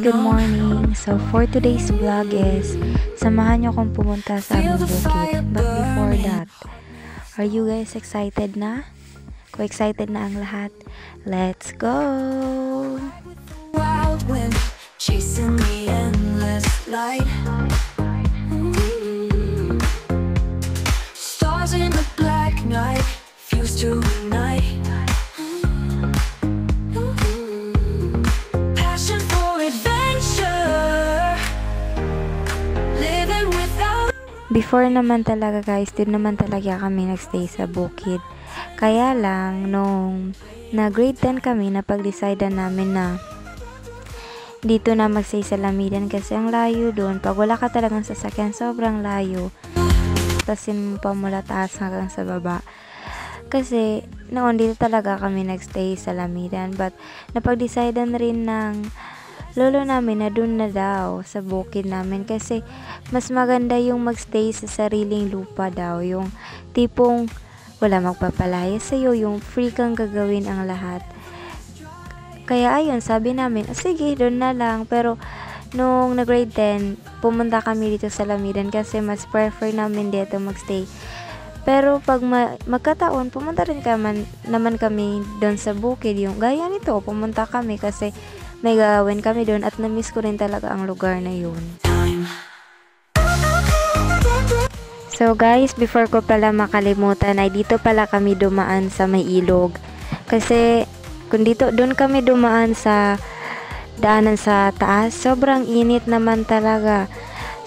good morning. So for today's vlog is samahan nyo akong pumunta sa aming bukid. But before that, are you guys excited na? Kung excited na ang lahat, let's go! Wild wind chasing the endless light. Stars in the black night fuse to night. Passion for adventure, living without. Before naman talaga guys, din naman talaga kami nagstay sa bukid. Kaya lang, nung na grade 10 kami, napag-decide namin na dito na magstay sa Lamidan kasi ang layo doon. Pag wala ka talagang sasakyan, sobrang layo. Tasin mo pa mula taas hanggang sa baba. Kasi noon dito talaga kami nagstay sa Lamidan. But napag-decide rin ng lolo namin na doon na daw sa bukid namin. Kasi mas maganda yung magstay sa sariling lupa daw. Yung tipong wala magpapalaya sa'yo, yung free kang gagawin ang lahat. Kaya ayun, sabi namin, sige, doon na lang. Pero nung nag-grade 10, pumunta kami dito sa Lamidan kasi mas prefer namin dito magstay. Pero pag magkataon, pumunta rin naman kami doon sa bukid. Yung gaya nito, pumunta kami kasi may gawin kami doon at na-miss ko rin talaga ang lugar na yun. So guys, before ko pala makalimutan ay dito pala kami dumaan sa may ilog. Kasi kung doon kami dumaan sa daanan sa taas, sobrang init naman talaga.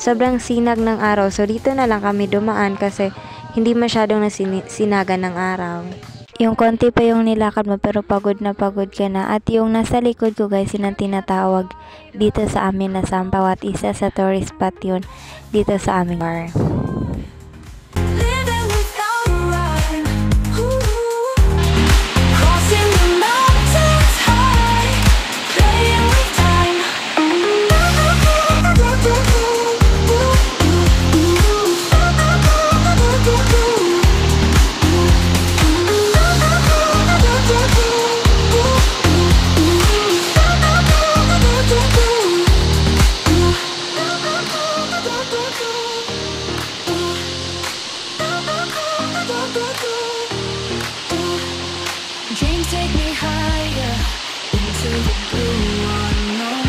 Sobrang sinag ng araw. So dito na lang kami dumaan kasi hindi masyadong sinaga ng araw. Yung konti pa yung nilakad mo pero pagod na pagod ka na. At yung nasa likod ko guys, yun ang tinatawag dito sa amin na Sampaw at isa sa tourist spot yun dito sa aming bar. Dreams take me higher into the blue unknown.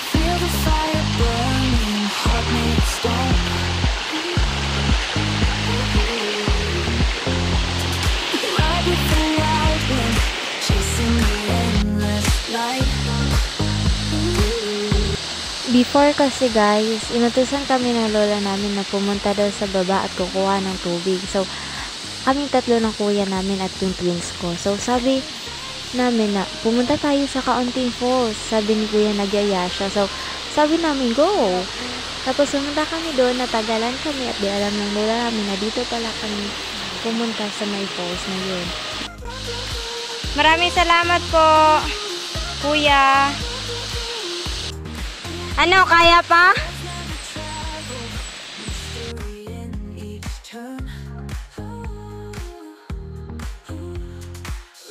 Feel the fire burning, heart made of stone. Ride with the wild wind, chasing the endless light. Before kasi guys, inutusan kami ng lola namin na pumunta daw sa baba at kukuha ng tubig. So, kaming tatlo ng kuya namin at yung twins ko. So, sabi namin na pumunta tayo sa Kaunting Falls. Sabi ni kuya nagyaya siya. So, sabi namin go! Tapos pumunta kami doon, natagalan kami at di alam ng lola namin na dito pala kami pumunta sa may falls na yun. Maraming salamat po, kuya. Ano, kaya pa?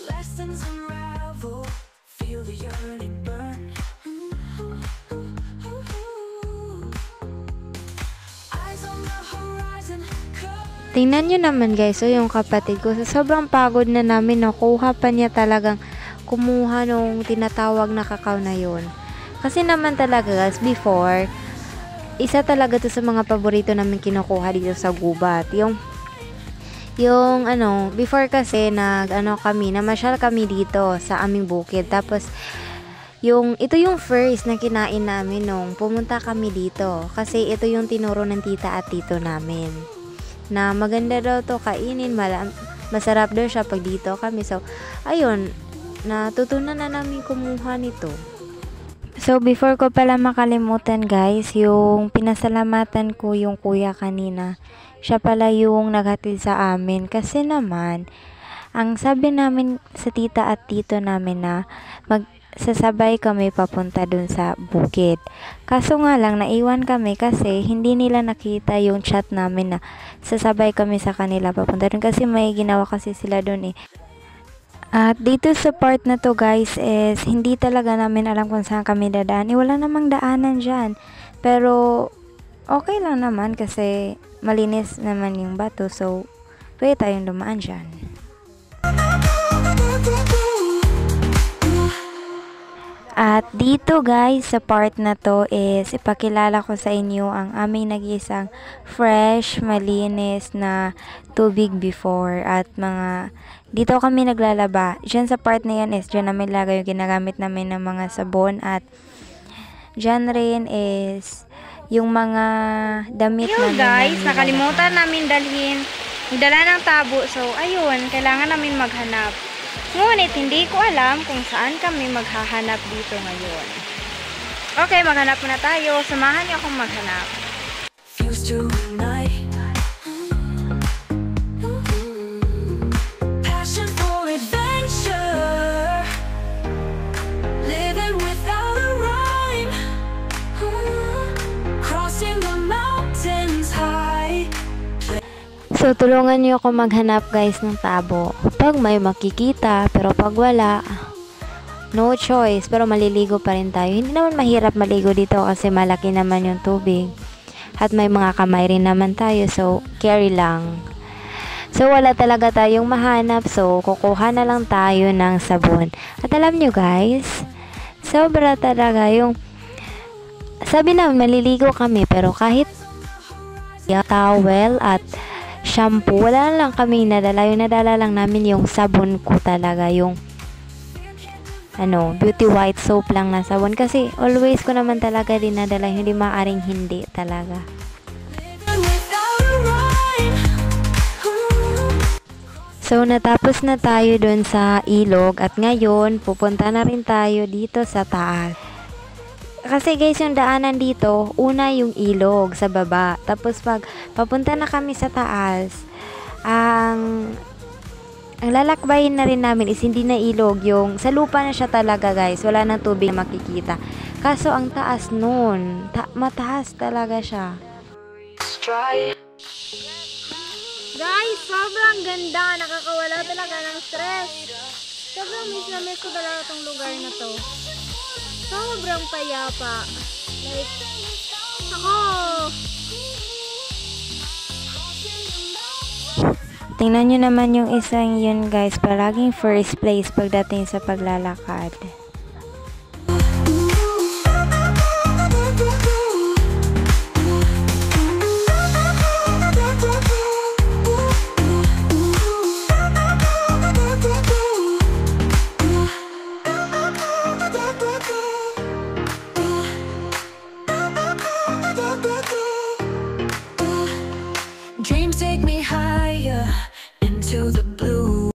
Lessons unravel, feel the yearning burn. Eyes on the horizon. Tingnan nyo naman guys, so yung kapatid ko, sa sobrang pagod na namin, nakuha pa niya talagang kumuha nung tinatawag na kakao na yun. Kasi naman talaga guys, before, isa talaga to sa mga paborito namin kinukuha dito sa gubat. Yung before kasi namasyal kami dito sa aming bukid. Tapos, ito yung first na kinain namin nung pumunta kami dito. Kasi ito yung tinuro ng tita at tito namin. Na maganda daw to kainin, masarap daw siya pag dito kami. So, ayun, natutunan na namin kumuha nito. So, before ko pala makalimutan guys, yung pinasalamatan ko yung kuya kanina. Siya pala yung naghatid sa amin. Kasi naman, ang sabi namin sa tita at tito namin na sasabay kami papunta dun sa bukid. Kaso nga lang, naiwan kami kasi hindi nila nakita yung chat namin na sasabay kami sa kanila papunta dun. Kasi may ginawa kasi sila dun eh. At dito sa part na to guys is hindi talaga namin alam kung saan kami dadaan. Wala namang daanan dyan. Pero okay lang naman kasi malinis naman yung bato. So pwede tayong dumaan dyan. At dito guys, sa part na to is ipakilala ko sa inyo ang aming nag-iisang fresh, malinis na tubig before. At mga, dito kami naglalaba. Diyan sa part na yan is dyan namin lagay yung ginagamit namin ng mga sabon. At dyan rin is yung mga damit Yun namin. guys, nakalimutan namin dala ng tabo. So, ayun, kailangan namin maghanap. Ngunit, hindi ko alam kung saan kami maghahanap dito ngayon. Okay, maghanap muna tayo. Samahan niyo akong maghanap. Fuse tonight. Passion for adventure. Living without a rhyme. Crossing the mountains high. So, tulungan niyo ako maghanap guys ng tabo. Pag may makikita, pero pag wala, no choice. Pero maliligo pa rin tayo. Hindi naman mahirap maligo dito kasi malaki naman yung tubig. At may mga kamay rin naman tayo. So, carry lang. So, wala talaga tayong mahanap. So, kukuha na lang tayo ng sabon. At alam nyo guys, sobra talaga yung, sabi na maliligo kami, pero kahit towel at shampoo, wala lang kami nadala. Yung nadala lang namin yung sabon ko talaga, yung beauty white soap lang na sabon. Kasi always ko naman talaga din nadala, hindi maaring hindi talaga. So, natapos na tayo dun sa ilog at ngayon, pupunta na rin tayo dito sa taas. Kasi guys, yung daanan dito, una yung ilog sa baba. Tapos pag papunta na kami sa taas, ang lalakbayin na rin namin is hindi na ilog. Yung sa lupa na siya talaga guys. Wala nang tubig na makikita. Kaso ang taas nun, mataas talaga siya. Guys, sobrang ganda. Nakakawala talaga ng stress. Sobrang miss na miss ko talaga itong lugar na to. Sobrang payapa. Like, ako. Tingnan nyo naman yung isang yun guys. Palaging first place pagdating sa paglalakad. Dreams take me higher into the blue.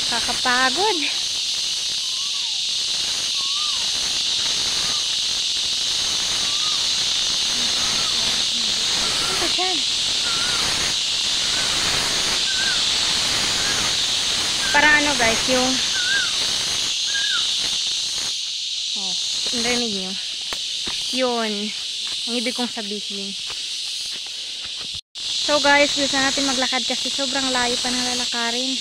Kakapagod. Ano dyan? Parang ano guys, yung narinig nyo? Yun. Ang ibig kong sabihin. So guys, gusto natin maglakad kasi sobrang layo pa ng lalakarin.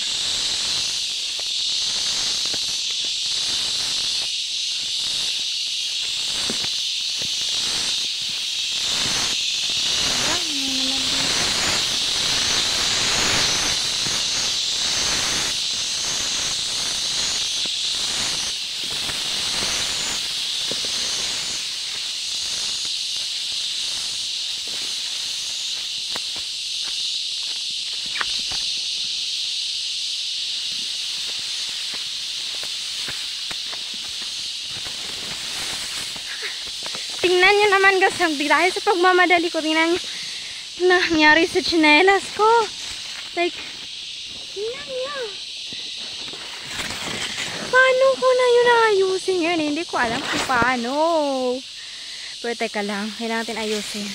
Tingnan nyo naman guys, dahil sa pagmamadali ko, tingnan nyo nangyari sa tsinelas ko. Like, tingnan nyo. Paano ko na yun ayusin yun? Hindi ko alam kung paano. Pero teka lang, kailangan natin ayusin.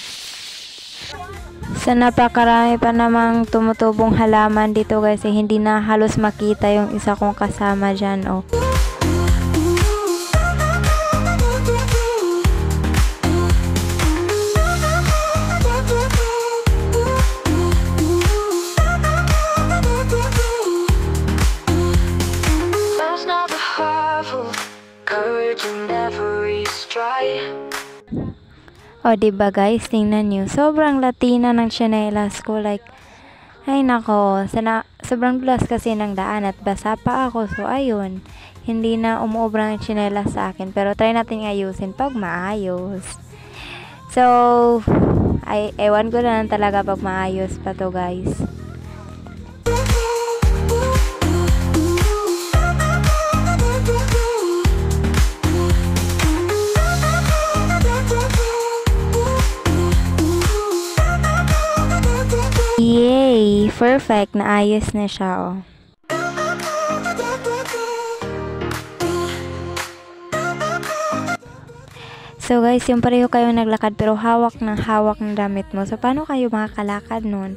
Sa napakarami pa namang tumutubong halaman dito guys, hindi na halos makita yung isa kong kasama dyan. Oh. courage in every stride. O, diba guys, tingnan nyo. Sobrang latina ng tsinelas ko. Like, ay nako, sobrang dulas kasi ng daan at basa pa ako. So, ayun. Hindi na umuobrang ang tsinelas sa akin. Pero try natin ayusin pag maayos. So, ewan ko na lang talaga pag maayos pa to guys. Yay! Perfect! Naayos na siya, oh. So guys, yung pareho kayong naglakad pero hawak ng damit mo. So, paano kayo makakalakad nun?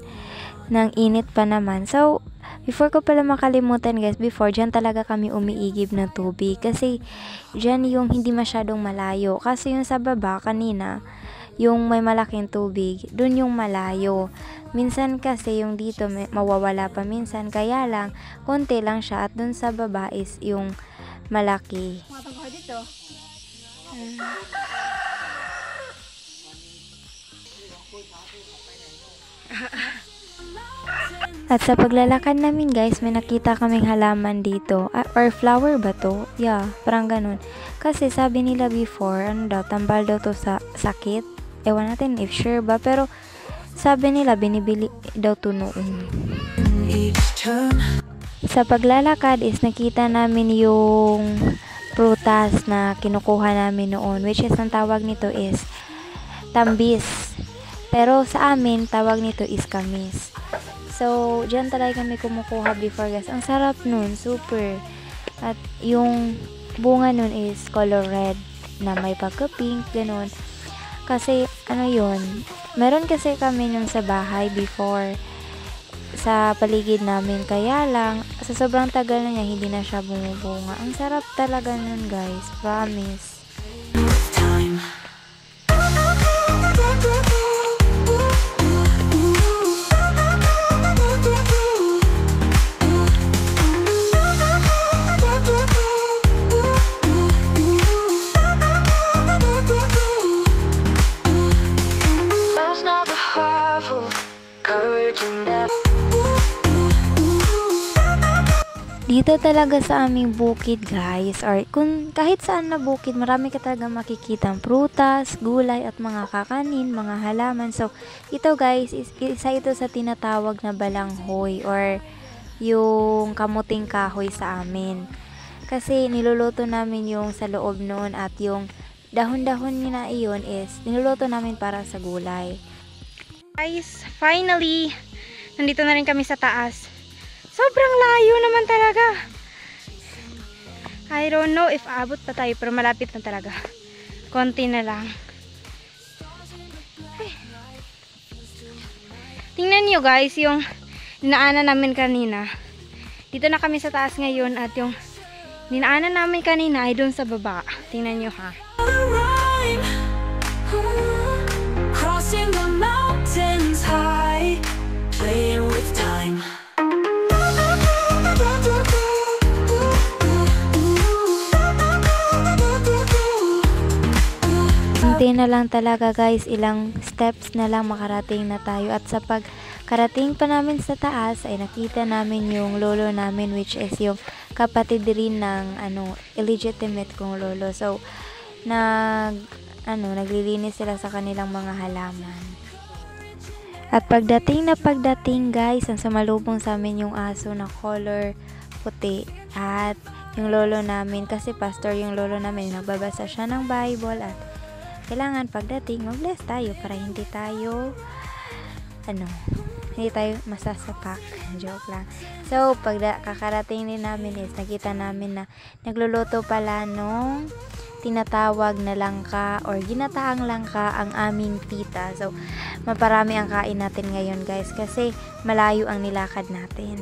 Nang init pa naman. So, before ko pala makalimutan guys, dyan talaga kami umiigib ng tubig. Kasi, dyan yung hindi masyadong malayo. Kasi yung sa baba, kanina, yung may malaking tubig, dun yung malayo. Minsan kasi yung dito mawawala pa minsan, kaya lang konti lang siya at dun sa baba is yung malaki. At sa paglalakad namin guys, may nakita kaming halaman dito. Or flower ba to? Yeah, parang ganun. Kasi sabi nila before, tambal daw to sa sakit. Ewan natin if sure ba, pero sabi nila binibili daw to noon. Sa paglalakad is nakita namin yung prutas na kinukuha namin noon, which is ang tawag nito is tambis. Pero sa amin, tawag nito is kamis. So, dyan talaga kami kumukuha before guys. Ang sarap nun, super. At yung bunga nun is color red na may pagka-pink, ganun. Kasi, meron kasi kami nung sa bahay before sa paligid namin. Kaya lang, sa sobrang tagal na niya, hindi na siya bumubunga. Ang sarap talaga nun guys, promise. Time. Love's not the powerful, courage in every. Dito talaga sa aming bukid guys, or kung kahit saan na bukid, marami ka talaga makikitang prutas, gulay at mga kakanin, mga halaman. So, ito guys, isa ito sa tinatawag na balanghoy or yung kamuting kahoy sa amin. Kasi niluluto namin yung sa loob noon at yung dahon-dahon na iyon is niluluto namin para sa gulay. Guys, finally, nandito na rin kami sa taas. Sobrang layo naman talaga. I don't know if aabot pa tayo, pero malapit na talaga. Konti na lang. Ay. Tingnan nyo guys, yung dinaanan namin kanina. Dito na kami sa taas ngayon at yung dinaanan namin kanina ay doon sa baba. Tingnan nyo ha. Crossing the mountains high, playing with time. Kunti na lang talaga guys, ilang steps na lang makarating na tayo. At sa pagkarating pa namin sa taas ay nakita namin yung lolo namin, which is yung kapatid rin ng illegitimate kong lolo. So naglilinis sila sa kanilang mga halaman. At pagdating guys, ang sumalubong sa amin yung aso na color puti. At yung lolo namin, kasi pastor yung lolo namin, nagbabasa siya ng Bible at kailangan pagdating mag-bless tayo para hindi tayo masasapak. Joke lang. So, kakarating din namin is nakita namin na nagluluto pala nung tinatawag na langka or ginataang langka ang aming tita. So, maparami ang kain natin ngayon guys kasi malayo ang nilakad natin.